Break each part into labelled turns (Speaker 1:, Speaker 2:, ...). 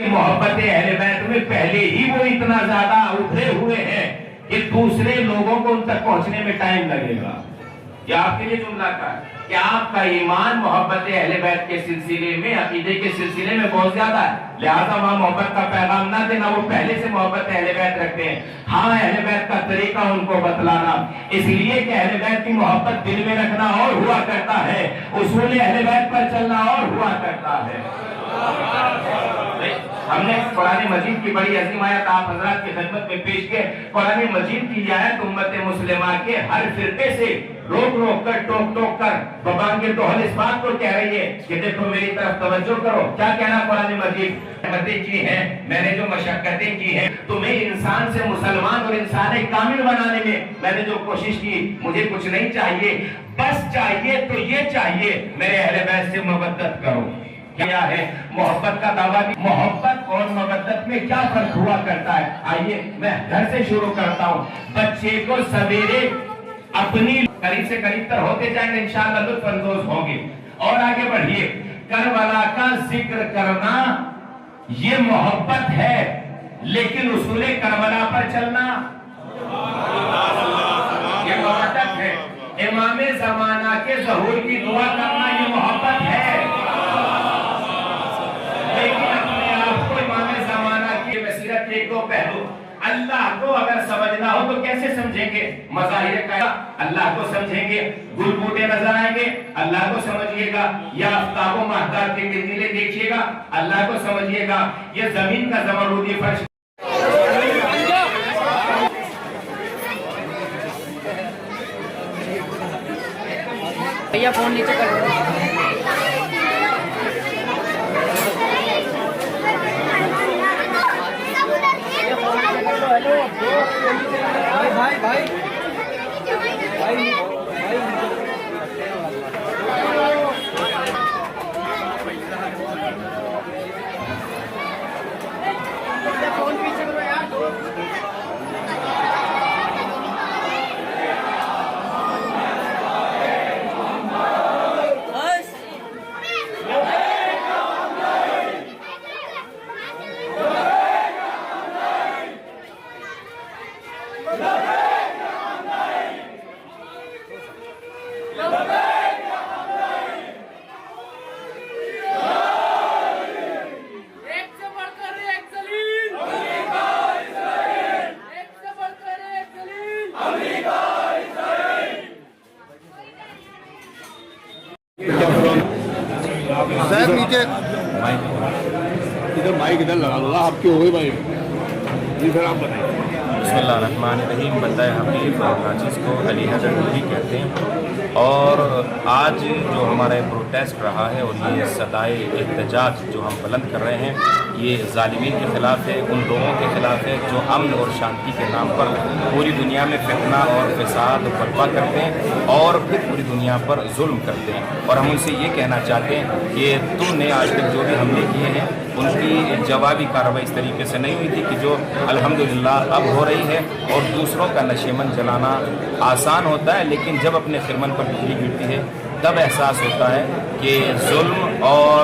Speaker 1: मोहब्बत अहले बैत में पहले ही वो इतना ज्यादा उभरे हुए हैं कि दूसरे लोगों को उन तक पहुंचने में टाइम लगेगा। क्या आपके लिए जुमला का क्या आपका ईमान मोहब्बत अहले बैत के सिलसिले में, अकीदे के सिलसिले में बहुत ज्यादा है, लिहाजा वहां मोहब्बत का पैगाम ना देना, वो पहले से मोहब्बत अहले बैत रखते हैं। हाँ, अहले बैत का तरीका उनको बतलाना, इसलिए कि अहले बैत की मोहब्बत दिल में रखना और हुआ करता है, उसूल अहले बैत पर चलना और हुआ करता है। हमने कुरान मजीद की बड़ी अजीम आयत आप हजरात की खिदमत में पेश किए। कुरान मजीद की आयत उम्मत मुस्लिमा के हर फिरके से रोक रोक कर, टोक टोक कर बबान के तोहल इस बात को कह रही है कि देखो मेरी तरफ तवज्जो करो। क्या कहना कुरान मजीद? मदद की है, मैंने जो मशक्कतें की हैं, तुम्हें इंसान से मुसलमान और इंसान कामिल बनाने में मैंने जो कोशिश की, मुझे कुछ नहीं चाहिए, बस चाहिए तो ये चाहिए मेरे अहले बैत से मोहब्बत करो। क्या है मोहब्बत का दावा? मोहब्बत और मोहब्बत में क्या फर्क हुआ करता है? आइए मैं घर से शुरू करता हूँ। बच्चे को सवेरे अपनी करीब से करीब तर होते जाएंगे, इंशाअल्लाह लुत्फ अंदोज होंगे। और आगे बढ़िए, करबला का जिक्र करना ये मोहब्बत है, लेकिन उसूले करबला पर चलना ये मोहब्बत है। इमामे जमाना के ज़हूर की दुआ करना ये मोहब्बत है, लेकिन अपने आप को इमामे जमाना की बसीरत के दो पहलू। अल्लाह को अगर समझना हो तो कैसे समझेंगे? मज़ाहिर का अल्लाह को समझेंगे, गुल बूटे नजर आएंगे, अल्लाह को समझिएगा, या आफ्ताबो महताब के किरकिरे देखिएगा, अल्लाह को समझिएगा, ये जमीन का ज़मरूदी फर्श।
Speaker 2: भैया फोन नीचे कर भाई भाई भाई
Speaker 3: एक से बढ़कर एक जलील, एक से बढ़कर एक जलील।
Speaker 4: साहब नीचे इधर माइक इधर लगा दो, आपकी हो गई माइक जी सर, आप बताइए।
Speaker 5: बिस्मिल्लाहिर्रहमानिर्रहीम। बंदा हबीब नाजिज़ को अली हज़रत वली कहते हैं। और आज जो हमारा प्रोटेस्ट रहा है और ये सदाए एहतजाज जो हम बुलंद कर रहे हैं, ये ज़ालिमीन के ख़िलाफ़ है, उन लोगों के ख़िलाफ़ है जो अमन और शांति के नाम पर पूरी दुनिया में फितना और फ़साद बर्पा करते हैं और फिर पूरी दुनिया पर जुल्म करते हैं। और हम उनसे ये कहना चाहते हैं कि तुमने आज तक जो भी हमले किए हैं उनकी जवाबी कार्रवाई इस तरीके से नहीं हुई थी कि जो अल्हम्दुलिल्लाह अब हो रही है। और दूसरों का नशेमन जलाना आसान होता है, लेकिन जब अपने खिरमन पर बिजली गिरती है तब एहसास होता है कि जुल्म और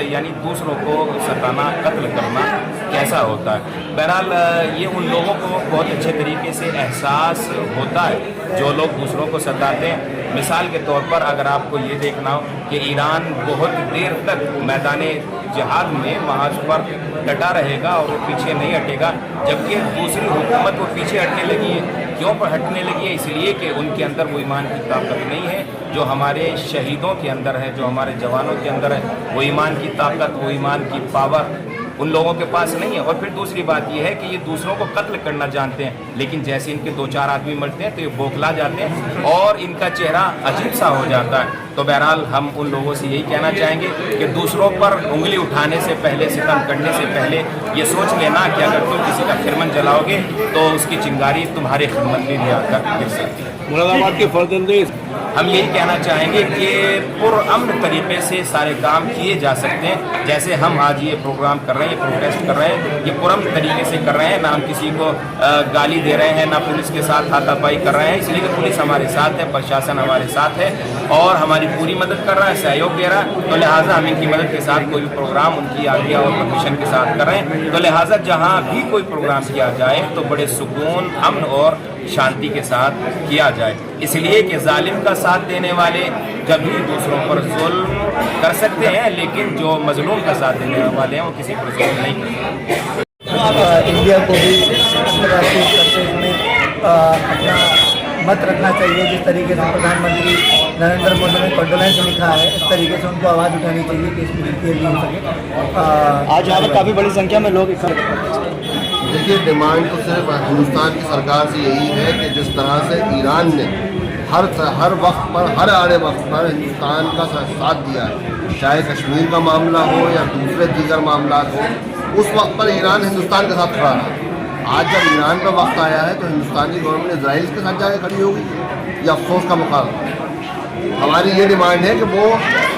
Speaker 5: यानी दूसरों को सताना, कत्ल करना कैसा होता है। बहरहाल ये उन लोगों को बहुत अच्छे तरीके से एहसास होता है जो लोग दूसरों को सताते हैं। मिसाल के तौर पर अगर आपको ये देखना हो कि ईरान बहुत देर तक मैदान जिहाद में महाज पर डटा रहेगा और वो पीछे नहीं हटेगा, जबकि दूसरी हुकूमत वो पीछे हटने लगी है। क्यों पर हटने लगी है? इसलिए कि उनके अंदर वो ईमान की ताकत नहीं है जो हमारे शहीदों के अंदर है, जो हमारे जवानों के अंदर है। वो ईमान की ताकत, वो ईमान की पावर उन लोगों के पास नहीं है। और फिर दूसरी बात यह है कि ये दूसरों को कत्ल करना जानते हैं, लेकिन जैसे इनके 2-4 आदमी मरते हैं तो ये बौखला जाते हैं और इनका चेहरा अजीब सा हो जाता है। तो बहरहाल हम उन लोगों से यही कहना चाहेंगे कि दूसरों पर उंगली उठाने से पहले, सितम करने से पहले ये सोच लेना कि अगर तुम किसी का खिरमन जलाओगे तो उसकी चिंगारी तुम्हारे खिरमन में भी आकर गिर सकती है।
Speaker 4: मुरादाबाद के फर्जंदे
Speaker 5: हम यही कहना चाहेंगे कि पुरअमन तरीके से सारे काम किए जा सकते हैं। जैसे हम आज ये प्रोग्राम कर रहे हैं, ये प्रोटेस्ट कर रहे हैं, ये पुरअमन तरीके से कर रहे हैं, ना हम किसी को गाली दे रहे हैं, ना पुलिस के साथ हाथापाई कर रहे हैं। इसलिए कि पुलिस हमारे साथ है, प्रशासन हमारे साथ है और हमारी पूरी मदद कर रहा है, सहयोग दे रहा है। तो लिहाजा हम इनकी मदद के साथ कोई भी प्रोग्राम उनकी आज्ञा और परमिशन के साथ कर रहे हैं। तो लिहाजा जहाँ भी कोई प्रोग्राम किया जाए तो बड़े सुकून, अमन और शांति के साथ किया जाए, इसलिए कि जालिम का साथ देने वाले कभी दूसरों पर जुल्म कर सकते हैं, लेकिन जो मजलूम का साथ देने वाले हैं वो किसी पर जुल्म नहीं करते।
Speaker 6: इंडिया को भी अंतर्राष्ट्रीय स्तर पर इसमें अपना मत रखना चाहिए। जिस तरीके से प्रधानमंत्री नरेंद्र मोदी ने कंडोलेंस लिखा है, इस तरीके से उनको आवाज़ उठानी चाहिए कि इसकी डिटेल हो सके। आज यहाँ पर काफ़ी बड़ी संख्या में लोग
Speaker 4: देखिए, डिमांड तो सिर्फ हिंदुस्तान की सरकार से यही है कि जिस तरह से ईरान ने हर वक्त पर, हर आड़े वक्त पर हिंदुस्तान का साथ दिया है, चाहे कश्मीर का मामला हो या दूसरे दीगर मामला हो, उस वक्त पर ईरान हिंदुस्तान के साथ खड़ा रहा। आज जब ईरान का वक्त आया है तो हिंदुस्तान की गवर्नमेंट इजराइल के साथ जाकर खड़ी होगी, ये अफसोस का मुकाबला। हमारी ये डिमांड है कि वो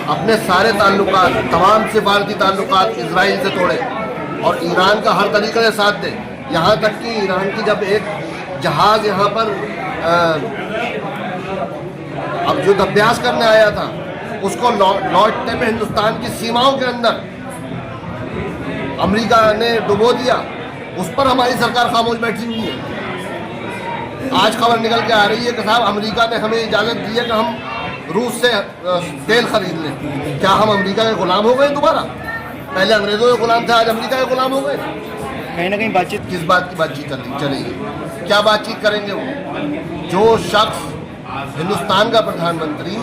Speaker 4: अपने सारे ताल्लुकात, तमाम सिफारती ताल्लुकात इजराइल से तोड़े और ईरान का हर तरीके से साथ दें। यहाँ तक कि ईरान की जब एक जहाज़ यहाँ पर अब जो अभ्यास करने आया था उसको लौटने में हिंदुस्तान की सीमाओं के अंदर अमेरिका ने डुबो दिया, उस पर हमारी सरकार खामोश बैठी हुई है। आज खबर निकल के आ रही है कि साहब अमेरिका ने हमें इजाज़त दी है कि हम रूस से तेल खरीद लें। क्या हम अमेरिका के गुलाम हो गए दोबारा? पहले अंग्रेज़ों के गुलाम थे, आज अमेरिका के गुलाम हो गए। कहीं ना कहीं बातचीत, किस बात की बातचीत चलेगी? क्या बातचीत करेंगे वो? जो शख्स हिंदुस्तान का प्रधानमंत्री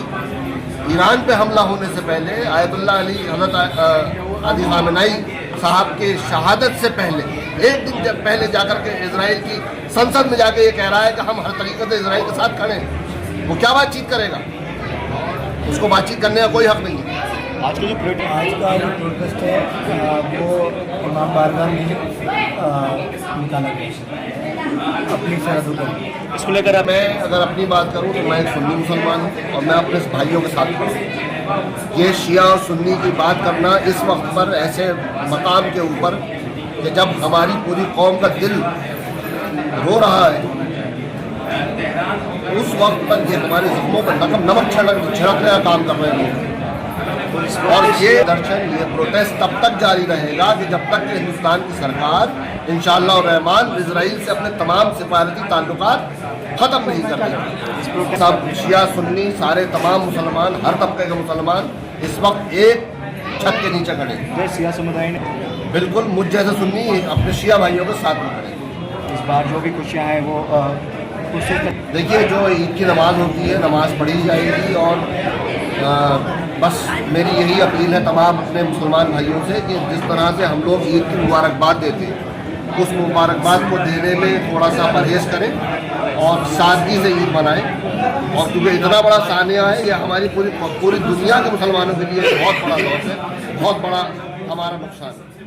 Speaker 4: ईरान पे हमला होने से पहले आयतुल्लाह अली हज़रत अली ख़ामेनी साहब के शहादत से पहले एक दिन पहले जाकर के इजराइल की संसद में जाके ये कह रहा है कि हम हर तरीके से इजराइल के साथ खड़े हैं, वो क्या बातचीत करेगा? उसको बातचीत करने का कोई हक नहीं है।
Speaker 6: आज का जो प्रोटेस्ट है वो इमाम बारगाह में निकाला गया अपनी सरहदों पर। इसको लेकर
Speaker 4: मैं अगर अपनी बात करूं तो मैं एक सुन्नी मुसलमान हूं और मैं अपने भाइयों के साथ हूं। ये शिया और सुन्नी की बात करना इस वक्त पर ऐसे मकाम के ऊपर कि जब हमारी पूरी कौम का दिल रो रहा है, उस वक्त पर ये हमारे ज़ख्मों पर नमक छिड़कने का काम कर रहे हैं। और ये दर्शन, ये प्रोटेस्ट तब तक जारी रहेगा कि जब तक कि हिंदुस्तान की सरकार इंशाअल्लाह रहमान इजराइल से अपने तमाम सिफारती ताल्लुकात ख़त्म नहीं करनी। सब शिया सुन्नी सारे तमाम मुसलमान, हर तबके के मुसलमान इस वक्त एक छत के नीचे खड़े।
Speaker 6: शिया समुदाय ने
Speaker 4: बिल्कुल मुझ जैसे सुन्नी अपने शिया भाइयों के साथ में खड़े।
Speaker 6: इस बार जो भी खुशियाँ हैं वो
Speaker 4: देखिए, जो ईद की नमाज़ होती है, नमाज़ पढ़ी जाएगी और बस मेरी यही अपील है तमाम अपने मुसलमान भाइयों से कि जिस तरह से हम लोग ईद की मुबारकबाद देते हैं, उस मुबारकबाद को देने में थोड़ा सा परहेज़ करें और सादगी से ईद मनाएं। और क्योंकि इतना बड़ा सानिया है, ये हमारी पूरी दुनिया के मुसलमानों के लिए बहुत बड़ा लॉस है, बहुत बड़ा हमारा नुकसान है।